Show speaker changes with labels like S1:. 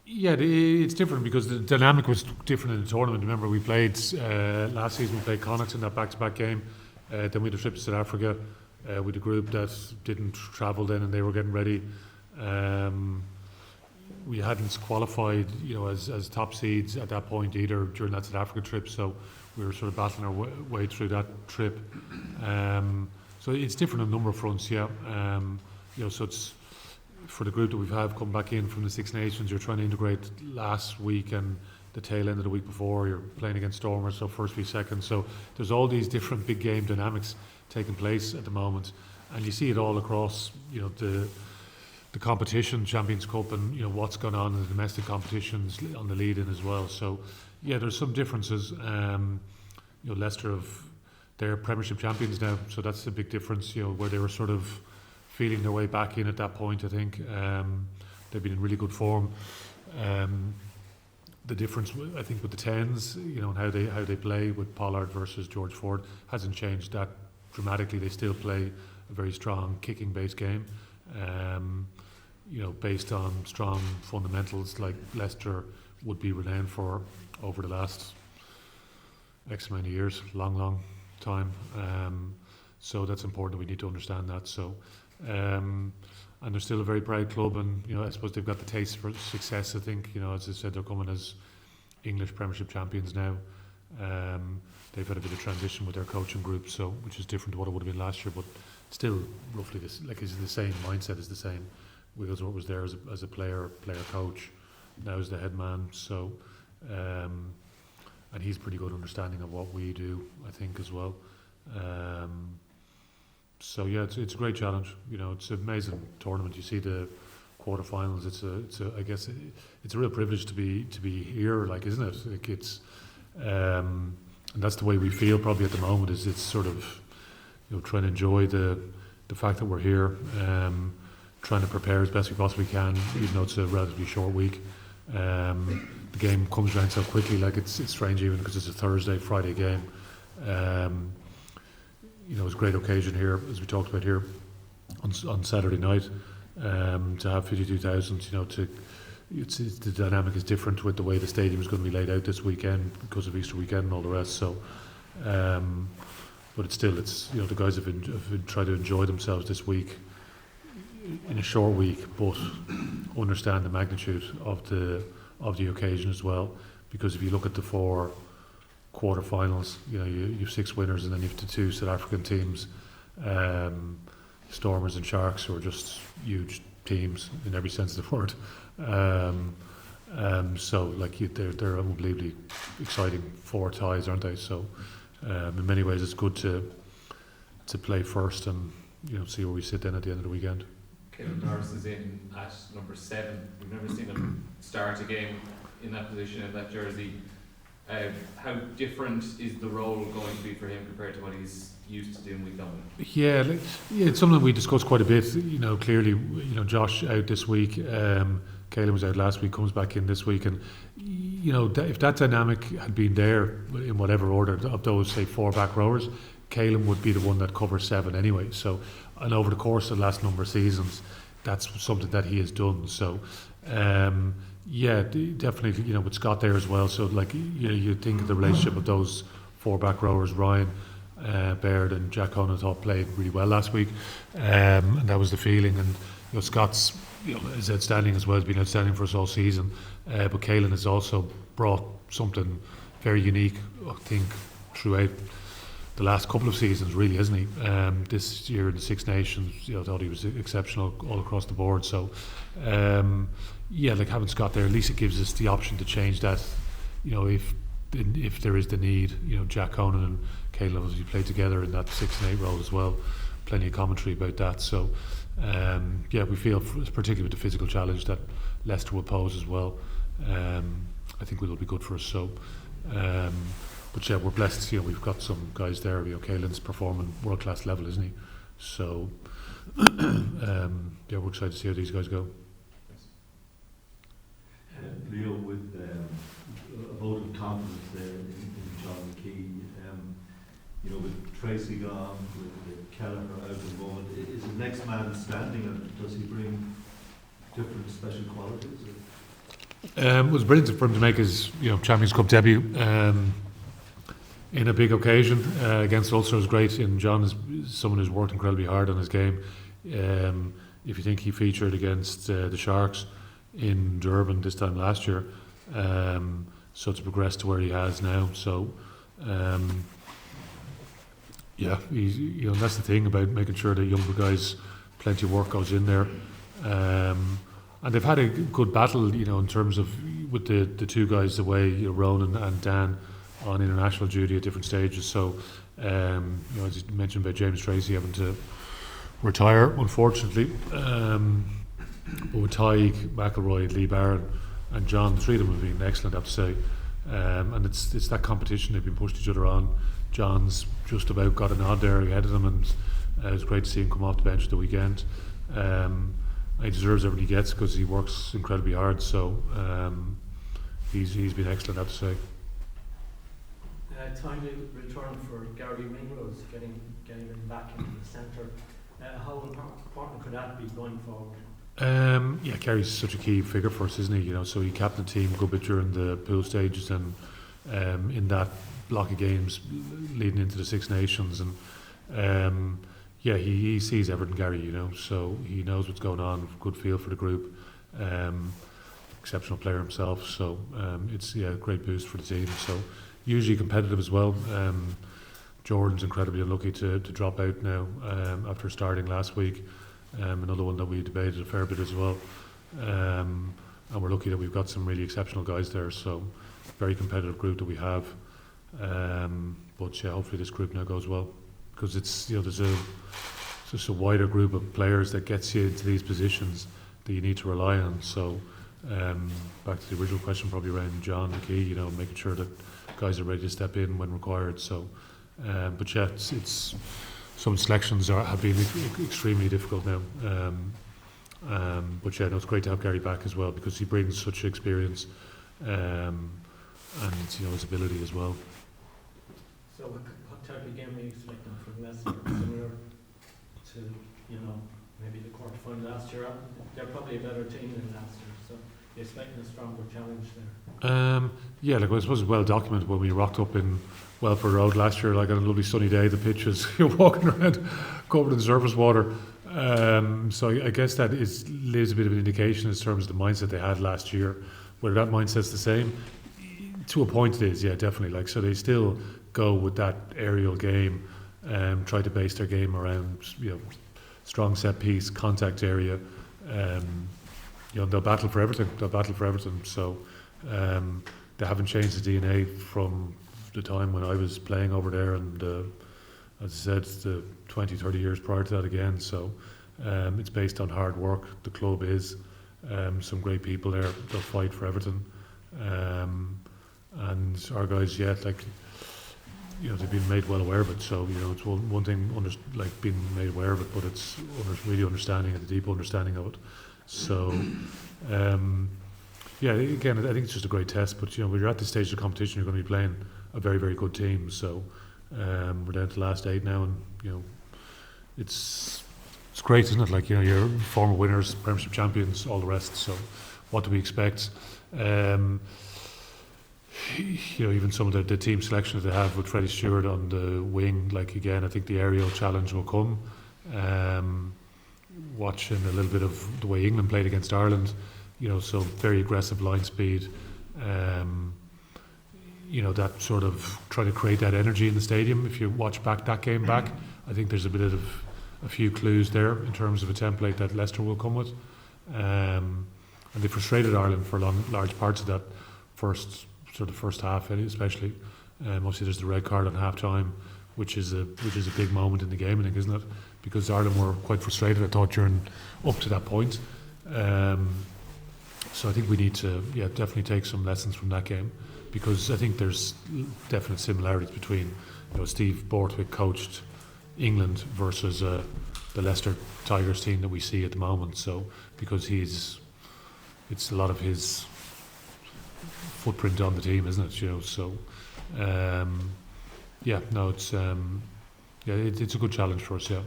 S1: Yeah, it's different because the dynamic was different in the tournament. Remember, we played last season. We played Connacht in that back-to-back game. Then we had a trip to South Africa with a group that didn't travel then, and they were getting ready. We hadn't qualified, as top seeds at that point either during that South Africa trip. So we were sort of battling our way through that trip. So it's different on a number of fronts. Yeah. So it's. For the group that we've had come back in from the Six Nations, you're trying to integrate last week and the tail end of the week before. You're playing against Stormers, so first v second. So there's all these different big game dynamics taking place at the moment, and you see it all across, the competition, Champions Cup, and what's gone on in the domestic competitions on the lead-in as well. So yeah, there's some differences. Leicester they're Premiership champions now, so that's a big difference. Where they were sort of feeling their way back in at that point, I think. They've been in really good form. The difference, I think, with the tens, and how they play with Pollard versus George Ford hasn't changed that dramatically. They still play a very strong kicking-based game, based on strong fundamentals like Leicester would be renowned for over the last X amount of years, long time. So that's important. We need to understand that. So. And they're still a very proud club, and I suppose they've got the taste for success. I think as I said, they're coming as English Premiership champions now. They've had a bit of transition with their coaching group, so which is different to what it would have been last year, but still roughly this. It's the same mindset is the same. Wigglesworth was there as a player coach, now as the head man. So, and he's pretty good understanding of what we do, I think, as well. So yeah, it's a great challenge. It's an amazing tournament. You see the quarterfinals. I guess it's a real privilege to be here. Isn't it? It's and that's the way we feel probably at the moment. Is it's sort of trying to enjoy the fact that we're here, trying to prepare as best we possibly can, even though it's a relatively short week. The game comes around so quickly. It's strange even because it's a Thursday, Friday game. It's a great occasion here, as we talked about here on Saturday night, to have 52,000. The dynamic is different with the way the stadium is going to be laid out this weekend because of Easter weekend and all the rest. So, but it's the guys have been trying to enjoy themselves this week in a short week, but understand the magnitude of the occasion as well. Because if you look at the four quarterfinals, you have six winners, and then you have the two South African teams, Stormers and Sharks, who are just huge teams in every sense of the word. So they're unbelievably exciting four ties, aren't they? So in many ways it's good to play first and see where we sit then at the end of the weekend.
S2: Caelan Doris is in at number 7. We've never seen him start a game in that position, in that jersey. How different is the role going to be for him compared to what he's used to doing week on week?
S1: Yeah, it's something we discussed quite a bit. Clearly, Josh out this week. Caelan was out last week, comes back in this week, and if that dynamic had been there in whatever order of those, say, 4 back rowers, Caelan would be the one that covers 7 anyway. So, and over the course of the last number of seasons, that's something that he has done. So. Yeah, definitely. With Scott there as well. So, you think of the relationship of those 4 back rowers, Ryan, Baird, and Jack Conan, thought played really well last week, and that was the feeling. And Scott's is outstanding as well. Has been outstanding for us all season. But Caelan has also brought something very unique, I think, throughout the last couple of seasons, really, hasn't he? This year in the Six Nations, I thought he was exceptional all across the board. So. Having Scott there, at least it gives us the option to change that. If there is the need, Jack Conan and Caelan obviously play together in that 6 and 8 role as well. Plenty of commentary about that. So, we feel, particularly with the physical challenge that Leicester will pose as well, I think it'll be good for us. So, but we're blessed. We've got some guys there. Caelan's performing world class level, isn't he? So, we're excited to see how these guys go.
S3: Leo, with a vote of confidence there in John McKee, with Tracy gone, with Kelleher out of the moment, is the next man standing, and does he bring different special qualities?
S1: It was brilliant for him to make his Champions Cup debut in a big occasion against Ulster. Was great. And John is someone who's worked incredibly hard on his game. If you think he featured against the Sharks in Durban this time last year, so to progress to where he has now. So yeah, that's the thing about making sure that younger guys, plenty of work goes in there. And they've had a good battle, in terms of with the two guys away, Ronan and Dan, on international duty at different stages. So, as you mentioned about James Tracy having to retire, unfortunately, but with Tyke, McElroy, Lee Barron, and John, the three of them have been excellent, I have to say. And it's that competition they've been pushed each other on. John's just about got a nod there ahead of them, and it was great to see him come off the bench at the weekend. He deserves everything he gets because he works incredibly hard. So he's been excellent, I have to say.
S4: Timely return for Garry Ringrose, getting him back into the centre. How important could that be going forward?
S1: Yeah, Gary's such a key figure for us, isn't he? So he captained the team a good bit during the pool stages and in that block of games leading into the Six Nations, and yeah, he sees everything, Gary. So he knows what's going on. Good feel for the group. Exceptional player himself. So it's a great boost for the team. So usually competitive as well. Jordan's incredibly unlucky to drop out now after starting last week. Another one that we debated a fair bit as well. And we're lucky that we've got some really exceptional guys there. So very competitive group that we have. But yeah, hopefully this group now goes well, because it's there's just a wider group of players that gets you into these positions that you need to rely on. So back to the original question, probably around John the key, making sure that guys are ready to step in when required. So but yeah, it's some selections have been extremely difficult now. But yeah, no, it's great to have Gary back as well, because he brings such experience and his ability as well.
S4: So what type of game are you expecting from Leicester? Similar to maybe the quarter final last year? They're probably a better team than Leicester, so you're expecting a stronger challenge there.
S1: Yeah, I suppose it's well documented when we rocked up in Welford Road last year, on a lovely sunny day. The pitch was you're walking around covered in surface water. So I guess that leaves a bit of an indication in terms of the mindset they had last year. Whether that mindset's the same, to a point it is, yeah, definitely. So they still go with that aerial game, try to base their game around strong set piece, contact area. They'll battle for everything. So they haven't changed the DNA from the time when I was playing over there, and as I said, the 20-30 years prior to that again. So it's based on hard work. The club is some great people there. They'll fight for everything. And our guys, they've been made well aware of it. So it's one thing being made aware of it, but it's really understanding it, a deep understanding of it. So again, I think it's just a great test. But when you're at this stage of the competition, you're going to be playing a very, very good team. So we're down to the last 8 now, and it's great, isn't it? You're former winners, Premiership champions, all the rest. So what do we expect? Even some of the team selection that they have with Freddie Stewart on the wing, again, I think the aerial challenge will come. Watching a little bit of the way England played against Ireland, so very aggressive line speed. That sort of trying to create that energy in the stadium. If you watch that game back, I think there's a few clues there in terms of a template that Leicester will come with. And they frustrated Ireland for large parts of that first half, especially. Obviously, there's the red card on half time, which is a big moment in the game, I think, isn't it? Because Ireland were quite frustrated, I thought, during up to that point. So I think we need to definitely take some lessons from that game, because I think there's definite similarities between Steve Borthwick coached England versus the Leicester Tigers team that we see at the moment. So because it's a lot of his footprint on the team, isn't it? So it's it's a good challenge for us. Yeah.